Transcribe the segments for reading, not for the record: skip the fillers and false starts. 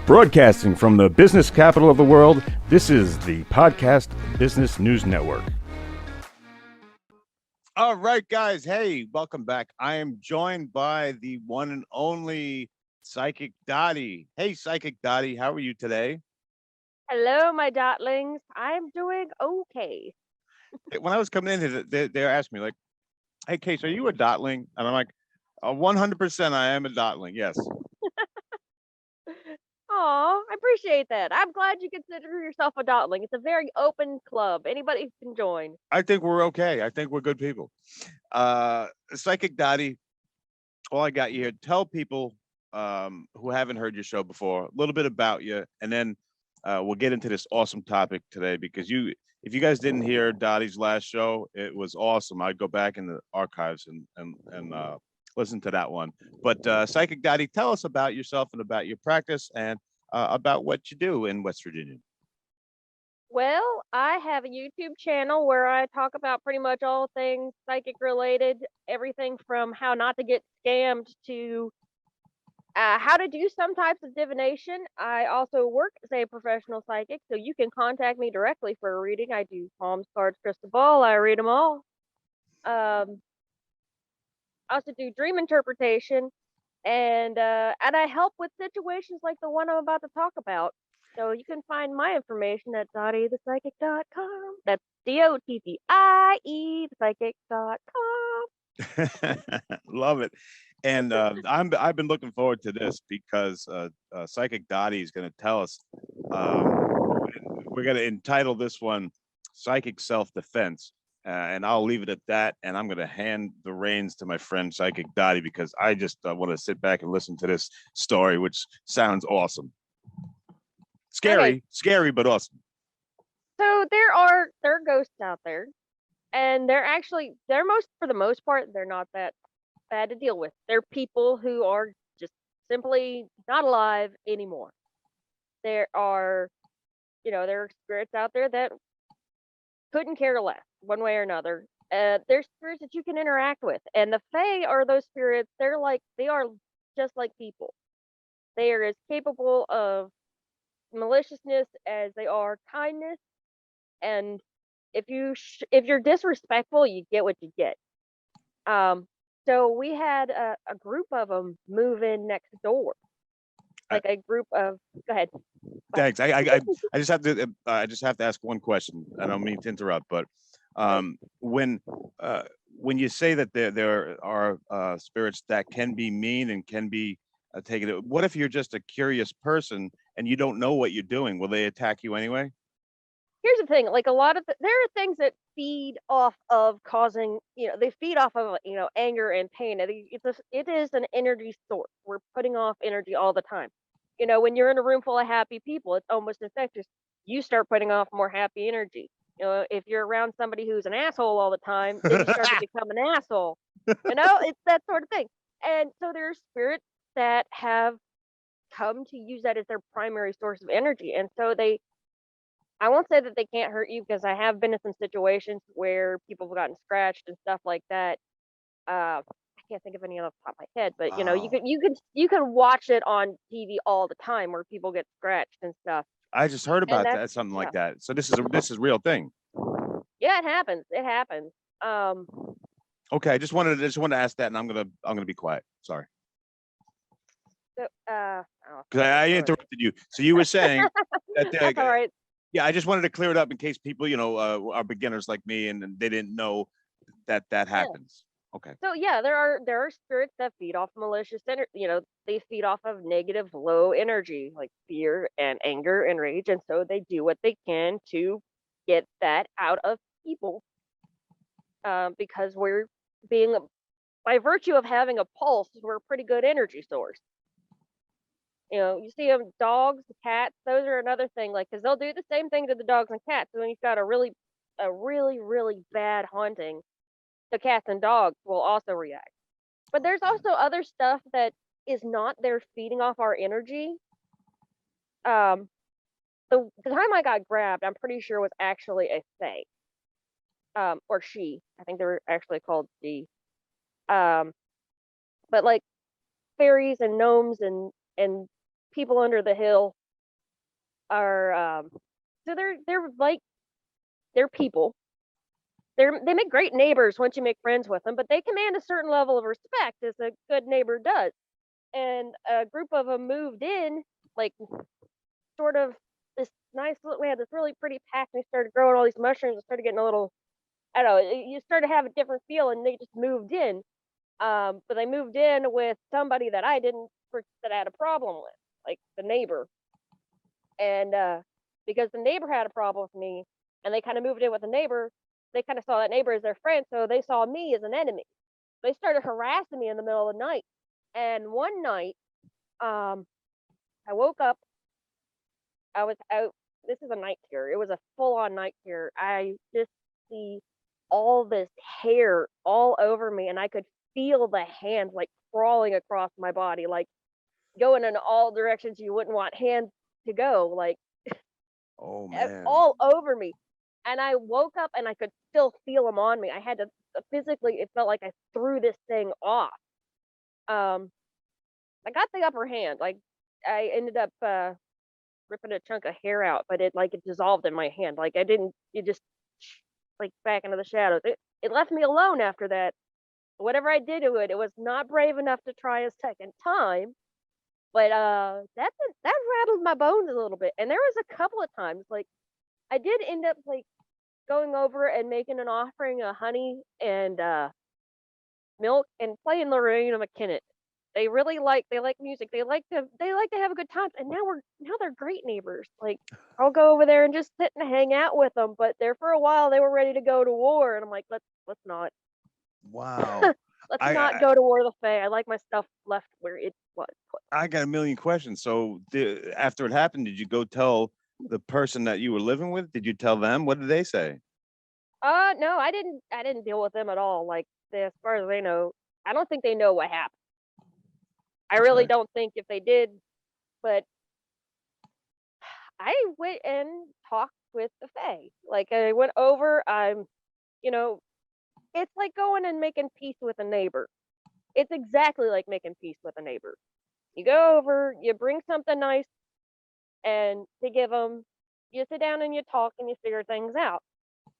Broadcasting from the business capital of the world, this is the Podcast Business News Network. All right, guys. Hey, welcome back. I am joined by the one and only Psychic Dottie. Hey, Psychic Dottie, how are you today? Hello, my dotlings. I'm doing okay. When I was coming in, they asked me, like, hey, Case, are you a dotling? And I'm like, 100% I am a dotling, yes. Aw, I appreciate that. I'm glad you consider yourself a dotling. It's a very open club. Anybody can join. I think we're okay. I think we're good people. Psychic Dottie, all I got you here, tell people who haven't heard your show before a little bit about you, and then we'll get into this awesome topic today, because if you guys didn't hear Dottie's last show, it was awesome. I'd go back in the archives and listen to that one. But Psychic Dottie, tell us about yourself and about your practice and about what you do in West Virginia. Well, I have a YouTube channel where I talk about pretty much all things psychic related, everything from how not to get scammed to how to do some types of divination. I also work as a professional psychic, so you can contact me directly for a reading. I do palms, cards, crystal ball. I read them all. I also do dream interpretation, and I help with situations like the one I'm about to talk about. So you can find my information at DottieThePsychic.com. That's DOTTIE, thepsychic.com. Love it. And I've been looking forward to this because Psychic Dottie is going to tell us. We're going to entitle this one "Psychic Self-Defense," and I'll leave it at that. And I'm going to hand the reins to my friend Psychic Dottie, because I just want to sit back and listen to this story, which sounds awesome. Scary, but awesome. So there are ghosts out there, and for the most part, they're not that bad to deal with. They're people who are just simply not alive anymore. There are spirits out there that couldn't care less one way or another. There's spirits that you can interact with, and the Fae are those spirits. They are just like people. They are as capable of maliciousness as they are kindness, and if you're disrespectful, you get what you get. So we had a group of them move in next door, like a group of. Go ahead. Thanks. I just have to ask one question. I don't mean to interrupt, but when you say that there are spirits that can be mean and can be taken, what if you're just a curious person and you don't know what you're doing? Will they attack you anyway? Here's the thing, like there are things that feed off of causing, they feed off of, anger and pain. It is an energy source. We're putting off energy all the time. When you're in a room full of happy people, it's almost infectious. You start putting off more happy energy. If you're around somebody who's an asshole all the time, then you start to become an asshole. It's that sort of thing. And so there's spirits that have come to use that as their primary source of energy. And so I won't say that they can't hurt you, because I have been in some situations where people have gotten scratched and stuff like that. I can't think of any off the top of my head, but you can watch it on TV all the time where people get scratched and stuff. I just heard about that, something like that. So this is a real thing. Yeah, it happens. It happens. Okay, I just wanted to ask that, and I'm gonna be quiet. Sorry. So, because I interrupted you. So you were saying that that's all right. Yeah, I just wanted to clear it up in case people, are beginners like me and they didn't know that happens. Yeah. Okay. So yeah, there are spirits that feed off malicious energy. They feed off of negative, low energy, like fear and anger and rage, and so they do what they can to get that out of people. Because by virtue of having a pulse, we're a pretty good energy source. You see them, dogs, cats, those are another thing, because they'll do the same thing to the dogs and cats. So when you've got a really, really bad haunting, the cats and dogs will also react. But there's also other stuff that is not there feeding off our energy. The time I got grabbed, I'm pretty sure was actually a fae. Or she. I think they were actually called she. But like fairies and gnomes and people under the hill are so they're people. They make great neighbors once you make friends with them, but they command a certain level of respect as a good neighbor does. And a group of them moved in, like sort of this we had this really pretty patch, and we started growing all these mushrooms and started getting a little, I don't know, you started to have a different feel, and they just moved in. But they moved in with somebody that that I had a problem with, like the neighbor. And because the neighbor had a problem with me, and they kind of moved in with the neighbor, they kind of saw that neighbor as their friend, so they saw me as an enemy. They started harassing me in the middle of the night. And one night, um, I woke up. I was out. This is a night terror. It was a full on night terror. I just see all this hair all over me, and I could feel the hands like crawling across my body, like going in all directions you wouldn't want hands to go, like Oh man. all over me. And I woke up and I could still feel them on me. I had to physically, it felt like I threw this thing off. Um, I got the upper hand. Like I ended up ripping a chunk of hair out, but it dissolved in my hand. Like I didn't, it just like back into the shadows. It left me alone after that. Whatever I did to it, it was not brave enough to try a second time. But that rattled my bones a little bit. And there was a couple of times like I did end up like going over and making an offering of honey and milk and playing Lorraine McKinnon. They like music. They like to have a good time. And now they're great neighbors. Like I'll go over there and just sit and hang out with them. But there for a while they were ready to go to war, and I'm like, let's not. Wow. Let's I, not I go to war with the Fae. I like my stuff left where it was put. I got a million questions. So after it happened, did you go tell the person that you were living with? Did you tell them? What did they say? No, I didn't deal with them at all. Like as far as they know, I don't think they know what happened. I really Okay. don't think if they did, but I went and talked with the Fae. Like I went over. You know, it's like going and making peace with a neighbor. It's exactly like making peace with a neighbor. You go over, you bring something nice, and to give them, you sit down and you talk and you figure things out.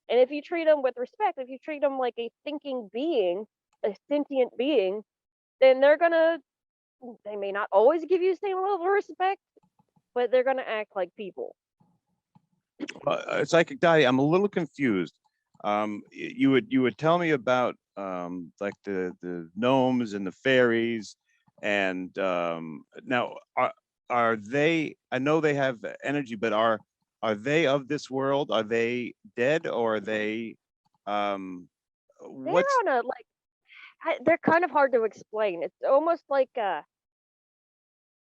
And if you treat them with respect, if you treat them like a thinking being, a sentient being, then they may not always give you the same level of respect, but they're gonna act like people. Psychic Dottie, I'm a little confused. You would tell me about like the gnomes and the fairies, and now are they? I know they have energy, but are they of this world? Are they dead, or are they? Um, They're what's on a like they're kind of hard to explain. It's almost like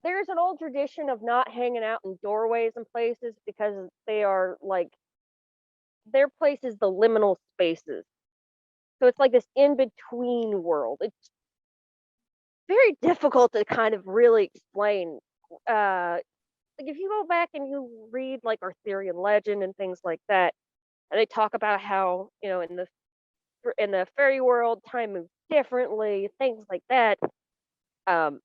there's an old tradition of not hanging out in doorways and places because they are like their places the liminal spaces. So it's like this in between world. It's very difficult to kind of really explain. Like if you go back and you read like Arthurian legend and things like that, and they talk about how in the fairy world time moves differently, things like that. Um,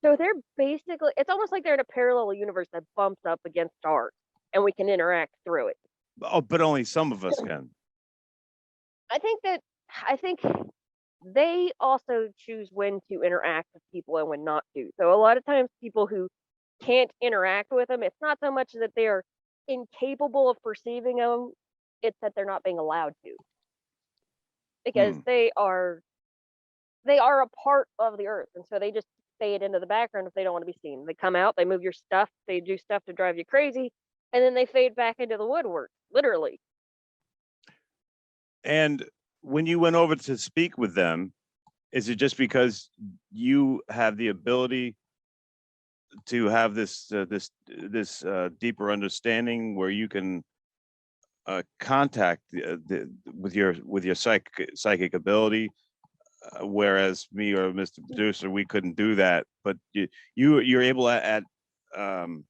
so they're basically it's almost like they're in a parallel universe that bumps up against ours, and we can interact through it. oh, but only some of us can. I think that I think they also choose when to interact with people and when not to. So a lot of times people who can't interact with them, it's not so much that they are incapable of perceiving them, it's that they're not being allowed to because Hmm. they are a part of the earth, and so they just fade into the background if they don't want to be seen. They come out, they move your stuff, they do stuff to drive you crazy, and then they fade back into the woodwork, literally. And when you went over to speak with them, is it just because you have the ability to have this deeper understanding where you can contact with your psychic ability, whereas me or Mr. Producer, we couldn't do that. But you're able um,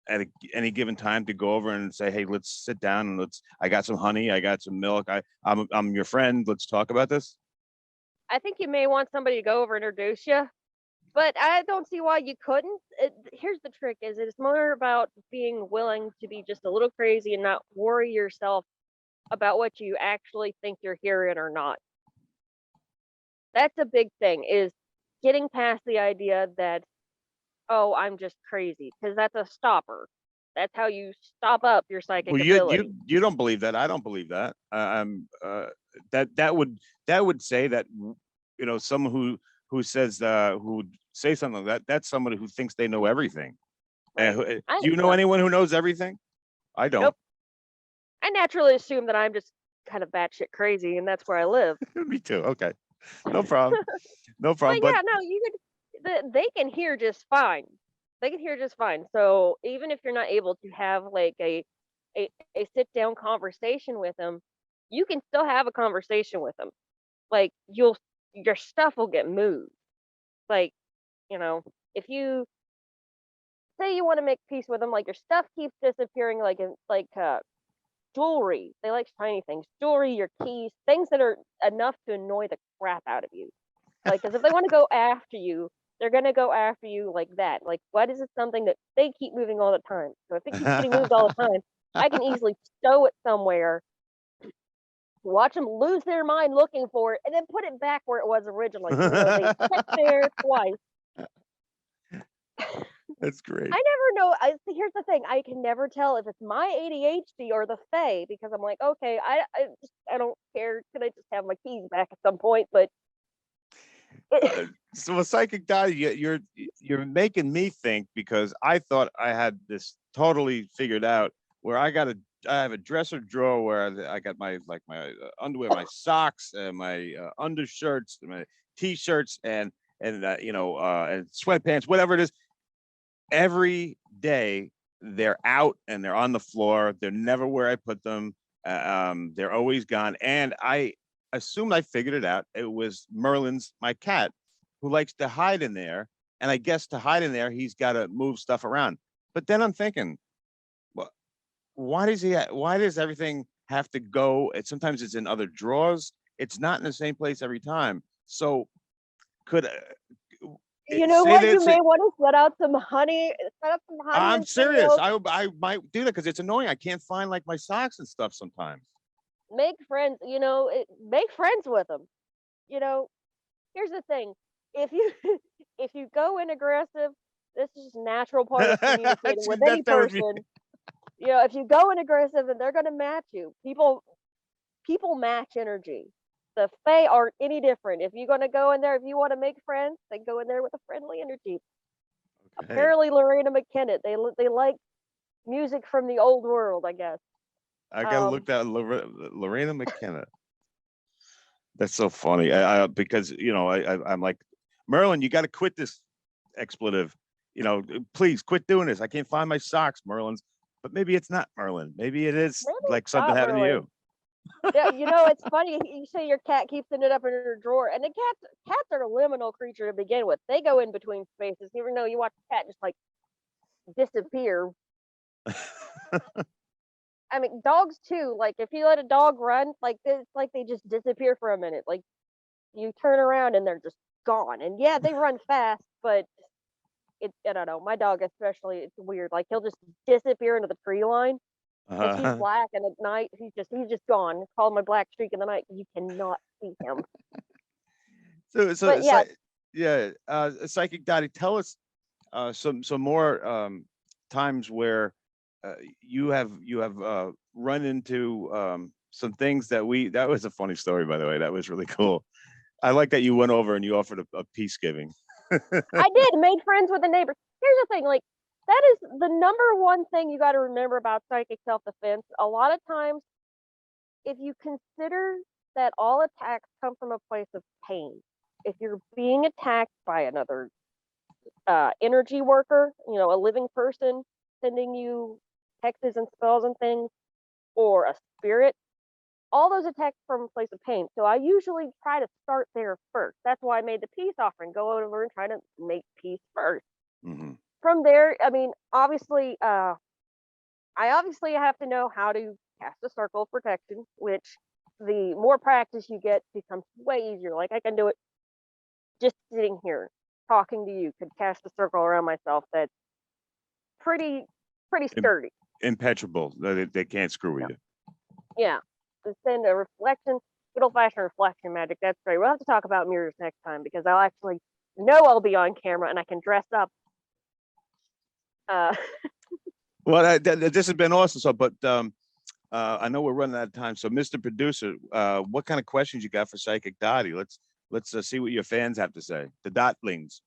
any given time to go over and say, hey, let's sit down and I got some honey, I got some milk, I'm your friend, let's talk about this. I think you may want somebody to go over and introduce you But I don't see why you couldn't. Here's the trick: is it's more about being willing to be just a little crazy and not worry yourself about what you actually think you're hearing or not. That's a big thing. Is getting past the idea that, oh, I'm just crazy, because that's a stopper. That's how you stop up your psychic Well, you ability. don't believe that. I don't believe that. I'm that would say that, someone who says who would say something like that. That's somebody who thinks they know everything. Right. Do you know anyone who knows everything? I don't. Nope. I naturally assume that I'm just kind of batshit crazy, and that's where I live. Me too. Okay, no problem. No But problem. But yeah, no, you could. They can hear just fine. They can hear just fine. So even if you're not able to have like a sit down conversation with them, you can still have a conversation with them. Like your stuff will get moved. Like, you know, if you say you want to make peace with them, like your stuff keeps disappearing, like jewelry. They like shiny things, jewelry, your keys, things that are enough to annoy the crap out of you. Like, because if they want to go after you, they're gonna go after you like that. Like, what is it? Something that they keep moving all the time. So if it keeps getting moved all the time, I can easily stow it somewhere, watch them lose their mind looking for it, and then put it back where it was originally. Even though they checked there twice. That's great. I never know. Here's the thing: I can never tell if it's my ADHD or the Fae, because I'm like, okay, I don't care. Can I just have my keys back at some point? But So a psychic Dottie, you're making me think, because I thought I had this totally figured out. Where I have a dresser drawer where I got my underwear, my socks, and my undershirts, and my t-shirts, and sweatpants, whatever it is. Every day they're out and they're on the floor. They're never where I put them. They're always gone. And I assumed I figured it out. It was Merlin's, my cat, who likes to hide in there. And I guess to hide in there, he's got to move stuff around. But then I'm thinking, well, why does everything have to go? Sometimes it's in other drawers. It's not in the same place every time. So could you know say what? that You it's may want to set up some honey I'm and some serious. milk. I might do that because it's annoying. I can't find like my socks and stuff sometimes. Make friends. Make friends with them. You know, here's the thing: if you if you go in aggressive, this is just a natural part of communicating with any That would be person. If you go in aggressive, then they're gonna match you. People match energy. The Fae aren't any different. If you're gonna go in there, if you want to make friends, then go in there with a friendly energy. okay. Apparently, Lorena McKenna, they like music from the old world, I guess. I gotta Um, look that Lorena McKenna. That's so funny. Because I'm like, Merlin, you got to quit this expletive. Please quit doing this. I can't find my socks, Merlin's. But maybe it's not Merlin. Maybe it is Maybe like it's something not happened to Merlin. you. Yeah, it's funny. You say your cat keeps it up in her drawer, and the cats are a liminal creature to begin with. They go in between spaces. You ever know you watch a cat just like disappear. I mean, dogs too. Like if you let a dog run, like it's like they just disappear for a minute. Like you turn around and they're just gone. And yeah, they run fast, but I don't know. My dog especially, it's weird. Like he'll just disappear into the tree line because he's Uh, black, and at night he's just gone. It's called my black streak in the night. You cannot see him. so But it's yeah, like, yeah, psychic Dottie, tell us some more times where you have run into some things that was a funny story, by the way. That was really cool. I like that you went over and you offered a peace giving. I did made friends with the neighbor. Here's the thing, like that is the number one thing you got to remember about psychic self defense. A lot of times, if you consider that all attacks come from a place of pain, if you're being attacked by another energy worker, a living person sending you hexes and spells and things, or a spirit, all those attacks from a place of pain. So I usually try to start there first. That's why I made the peace offering. Go over and try to make peace first. Hmm. From there, I mean, obviously, I obviously have to know how to cast a circle of protection, which the more practice you get becomes way easier. Like I can do it just sitting here talking to you could cast a circle around myself that's pretty Im- sturdy. Impenetrable. They can't screw with Yeah. you. Yeah. To send a reflection, good old fashioned reflection magic. That's great. We'll have to talk about mirrors next time because I'll actually know I'll be on camera and I can dress up. Uh, Well, this has been awesome. So, but I know we're running out of time. So, Mr. Producer, what kind of questions you got for Psychic Dottie? Let's see what your fans have to say. The Dotlings.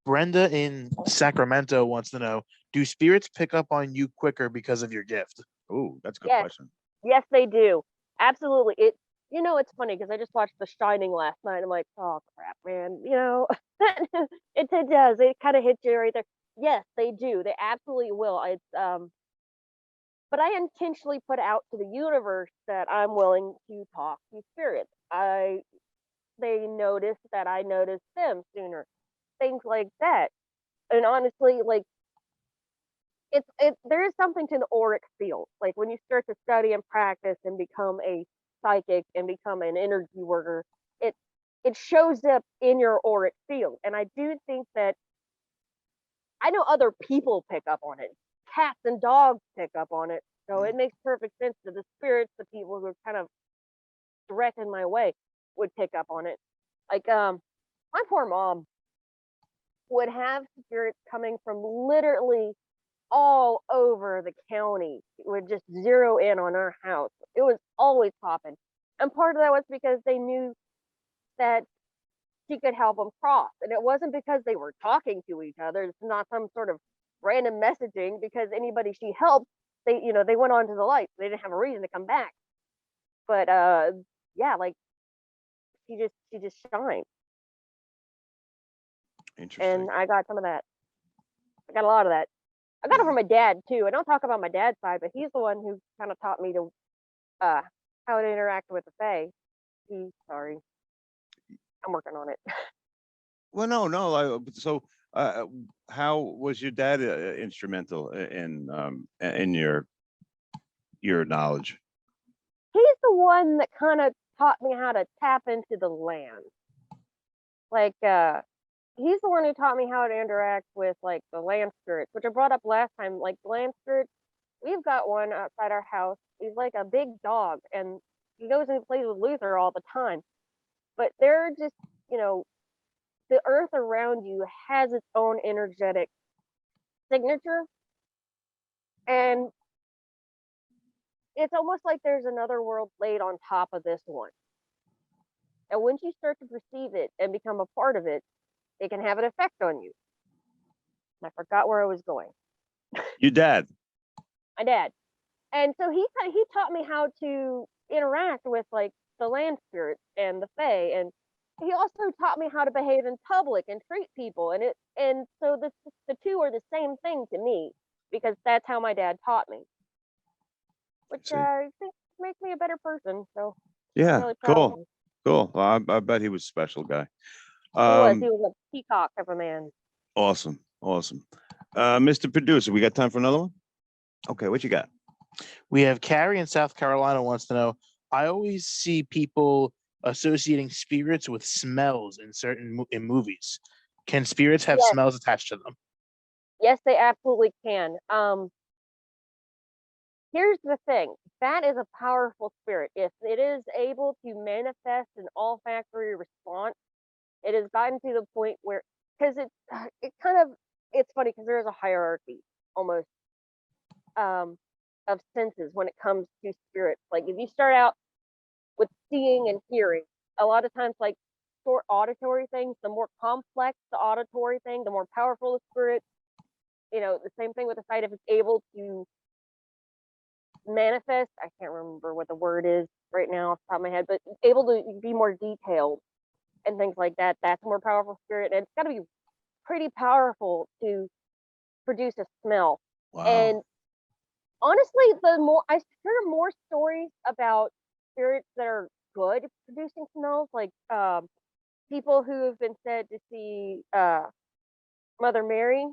Brenda in Sacramento wants to know, do spirits pick up on you quicker because of your gift? Oh, that's a good Yes. question. Yes, they do. Absolutely. It's funny because I just watched The Shining last night. I'm like, oh crap, man. It does. It kind of hits you right there. Yes, they do. They absolutely will. But I intentionally put out to the universe that I'm willing to talk to spirits. They notice that I notice them sooner. Things like that. And honestly, like there is something to the auric field. Like when you start to study and practice and become a psychic and become an energy worker, it it shows up in your auric field. And I do think that I know other people pick up on it. Cats and dogs pick up on it. So it makes perfect sense that the spirits, the people who are kind of direct in my way, would pick up on it. Like my poor mom would have spirits coming from literally all over the county. Would just zero in on our house. It was always popping. And part of that was because they knew that she could help them cross. And it wasn't because they were talking to each other. It's not some sort of random messaging because anybody she helped, they went on to the light. They didn't have a reason to come back. But yeah, like she just shined. Interesting. And I got some of that. I got a lot of that. I got it from my dad too. I don't talk about my dad's side, but he's the one who kind of taught me to how to interact with the Fae. Sorry, I'm working on it. Well, no. So, how was your dad instrumental in your knowledge? He's the one that kind of taught me how to tap into the land. Like he's the one who taught me how to interact with like the land spirits, which I brought up last time. Like the land spirits, we've got one outside our house. He's like a big dog, and he goes and plays with Luther all the time. But they're just, you know, the earth around you has its own energetic signature, and it's almost like there's another world laid on top of this one. And once you start to perceive it and become a part of it, it can have an effect on you. And I forgot where I was going. Your dad. My dad. And so he taught me how to interact with like the land spirits and the fae, and he also taught me how to behave in public and treat people. And so the two are the same thing to me because that's how my dad taught me, which I think makes me a better person. So I'm Yeah. really proud of him. Cool. Well, I bet he was a special guy. He was a peacock of a man. Awesome. Mr. Producer, we got time for another one? Okay, what you got? We have Carrie in South Carolina wants to know, I always see people associating spirits with smells in certain in movies. Can spirits have Yes. smells attached to them? Yes, they absolutely can. Here's the thing. That is a powerful spirit. If it is able to manifest an olfactory response, it has gotten to the point where, because it's funny because there is a hierarchy almost of senses when it comes to spirits. Like if you start out with seeing and hearing, a lot of times like short auditory things, the more complex the auditory thing, the more powerful the spirit. The same thing with the sight. If it's able to manifest, I can't remember what the word is right now off the top of my head, but able to be more detailed and things like that, that's a more powerful spirit. And it's got to be pretty powerful to produce a smell. Wow. And honestly, the more I hear more stories about spirits that are good at producing smells, like people who have been said to see Mother Mary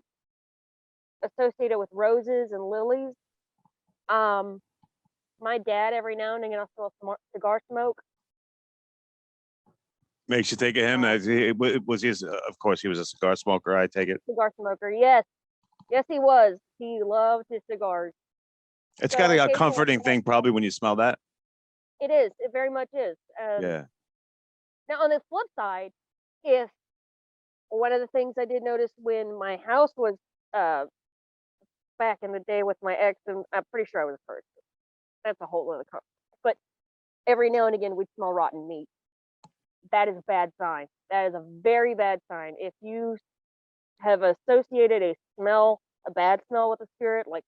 associated with roses and lilies. My dad every now and again I'll smell cigar smoke. Makes you think of him. As was he? Of course, he was a cigar smoker. I take it. Cigar smoker, yes. Yes, he was. He loved his cigars. It's So got a occasionally comforting thing, probably, when you smell that. it is. It very much is. Yeah. Now, on the flip side, if one of the things I did notice when my house was uh, back in the day with my ex, and I'm pretty sure I was first. That's a whole other conversation. But every now and again, we'd smell rotten meat. That is a bad sign. That is a very bad sign. If you have associated a bad smell with a spirit, like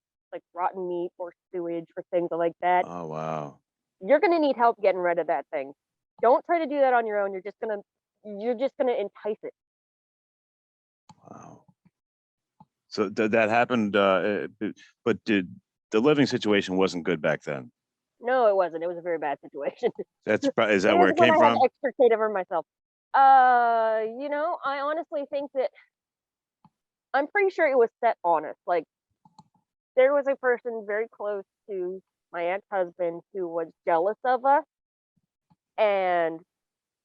rotten meat or sewage or things like that, Oh wow. you're gonna need help getting rid of that thing. Don't try to do that on your own. You're just gonna entice it. Wow. So that happened, but the living situation wasn't good back then. No, it wasn't. It was a very bad situation. Is It that where was it when came I had from? extricated over myself. I honestly think that I'm pretty sure it was set on us. Like there was a person very close to my ex-husband who was jealous of us and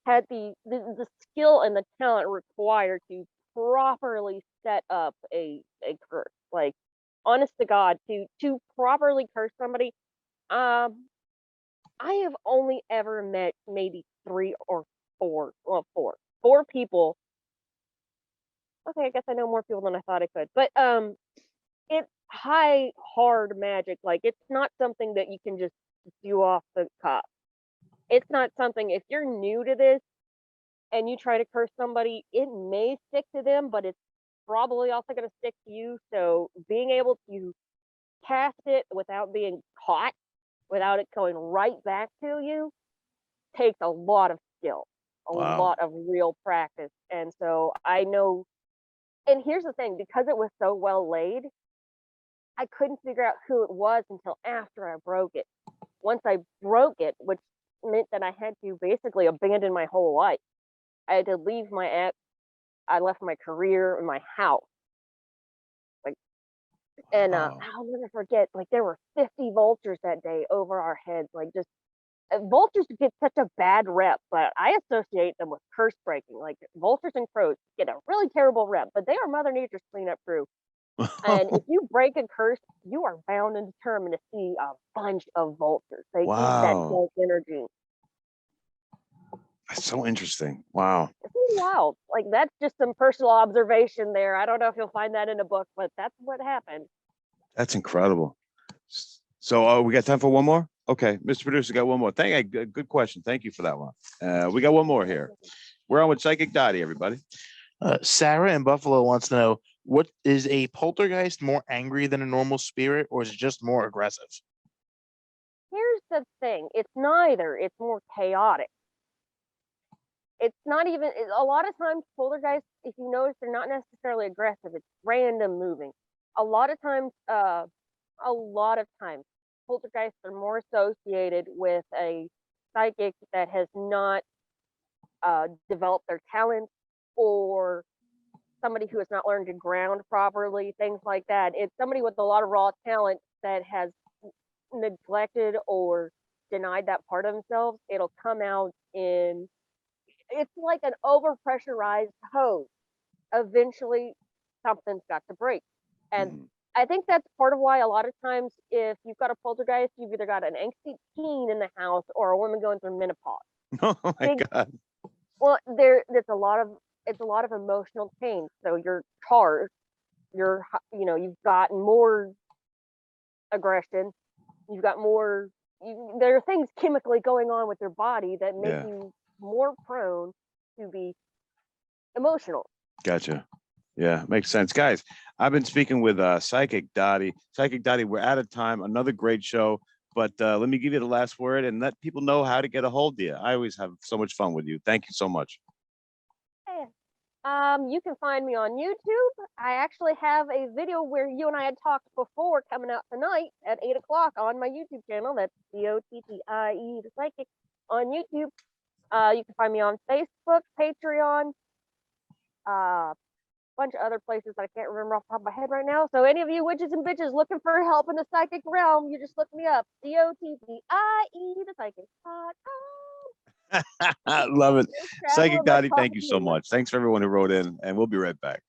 had the skill and the talent required to properly set up a curse. Like honest to God, to properly curse somebody, um, I have only ever met maybe three or four, well, four people. Okay, I guess I know more people than I thought I could. But it's high hard magic. Like it's not something that you can just do off the cuff. It's not something if you're new to this and you try to curse somebody, it may stick to them, but it's probably also going to stick to you. So being able to cast it without being caught, without it going right back to you, takes a lot of skill, a Wow. lot of real practice. And so I know, and here's the thing, because it was so well laid, I couldn't figure out who it was until after I broke it. Once I broke it, which meant that I had to basically abandon my whole life. I had to leave my ex. I left my career and my house. Like, and Wow. I'll never forget. Like, there were 50 vultures that day over our heads. Like, just vultures get such a bad rep, but I associate them with curse breaking. Like, vultures and crows get a really terrible rep, but they are Mother Nature's cleanup crew. And if you break a curse, you are bound and determined to see a bunch of vultures. They eat that Wow. dark energy. That's so interesting. Wow. It's wild. Like that's just some personal observation there. I don't know if you'll find that in a book, but that's what happened. That's incredible. So, we got time for one more? Okay, Mr. Producer, got one more. Good question. Thank you for that one. We got one more here. We're on with Psychic Dottie, everybody. Sarah in Buffalo wants to know, what is a poltergeist more angry than a normal spirit, or is it just more aggressive? Here's the thing. It's neither. It's more chaotic. It's not even a lot of times poltergeists, if you notice, they're not necessarily aggressive. It's random moving. A lot of times, poltergeists are more associated with a psychic that has not developed their talents or somebody who has not learned to ground properly, things like that. It's somebody with a lot of raw talent that has neglected or denied that part of themselves. It'll come out in, it's like an overpressurized hose. Eventually, something's got to break. And Mhm. I think that's part of why a lot of times, if you've got a poltergeist, you've either got an angsty teen in the house or a woman going through menopause. Oh my Big, God. well, there's a lot of it's a lot of emotional change. So you're charged, you've got more aggression, you've got more. There are things chemically going on with your body that make Yeah, you more prone to be emotional. gotcha. Yeah, makes sense. Guys, I've been speaking with Psychic Dottie. Psychic Dottie, we're out of time. Another great show. But let me give you the last word and let people know how to get a hold of you. I always have so much fun with you. Thank you so much. Yeah. You can find me on YouTube. I actually have a video where you and I had talked before coming out tonight at 8 o'clock on my YouTube channel. That's Dottie the Psychic on YouTube. You can find me on Facebook, Patreon, a bunch of other places that I can't remember off the top of my head right now. So any of you witches and bitches looking for help in the psychic realm, you just look me up. Dottie the Psychic. I love it. Travel Psychic and Dottie, talk thank you to so me. much. Thanks for everyone who wrote in, and we'll be right back.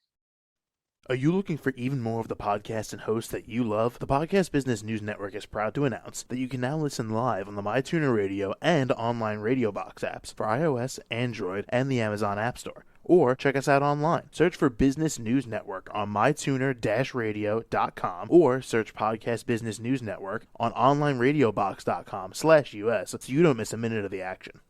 Are you looking for even more of the podcasts and hosts that you love? The Podcast Business News Network is proud to announce that you can now listen live on the MyTuner Radio and online Radio Box apps for iOS, Android, and the Amazon App Store. Or check us out online. Search for Business News Network on mytuner-radio.com or search Podcast Business News Network on onlineradiobox.com/US so you don't miss a minute of the action.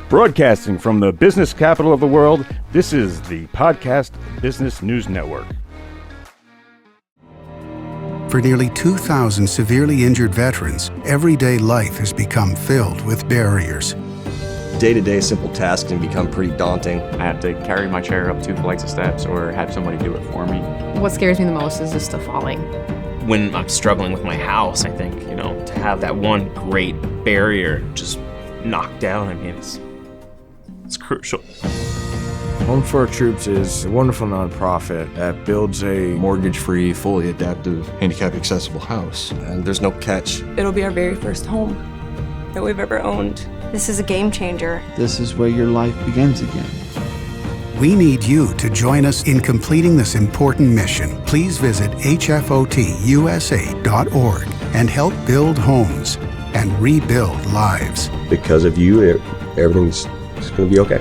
Broadcasting from the business capital of the world, this is the Podcast Business News Network. For nearly 2,000 severely injured veterans, everyday life has become filled with barriers. Day-to-day simple tasks can become pretty daunting. I have to carry my chair up 2 flights of steps or have somebody do it for me. What scares me the most is just the falling. When I'm struggling with my house, I think, to have that one great barrier just knocked down, it's crucial. Home for Our Troops is a wonderful nonprofit that builds a Mortgage-free, fully adaptive, handicap-accessible house. And there's no catch. It'll be our very first home that we've ever owned. This is a game changer. This is where your life begins again. We need you to join us in completing this important mission. Please visit hfotusa.org and help build homes and rebuild lives. Because of you, everything's going to be okay.